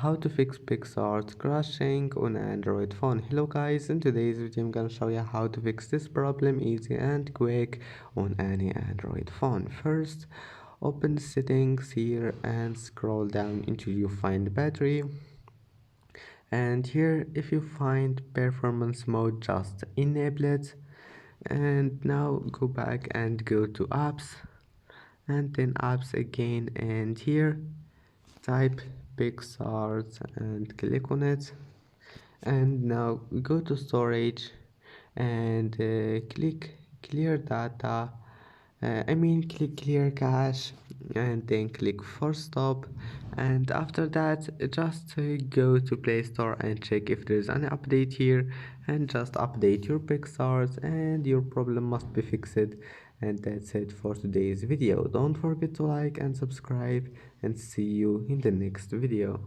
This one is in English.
how to fix Picsart crashing on Android phone. Hello guys, in today's video I'm gonna show you how to fix this problem easy and quick on any Android phone. First, open settings here and scroll down until you find battery, and here if you find performance mode, just enable it. And now go back and go to apps, and then apps again, and here type Picsart and click on it. And now go to storage and click clear data. Click clear cache, and then click force stop. And after that, just go to Play Store and check if there's an update here, and just update your Picsart and your problem must be fixed. And that's it for today's video. Don't forget to like and subscribe, and see you in the next video.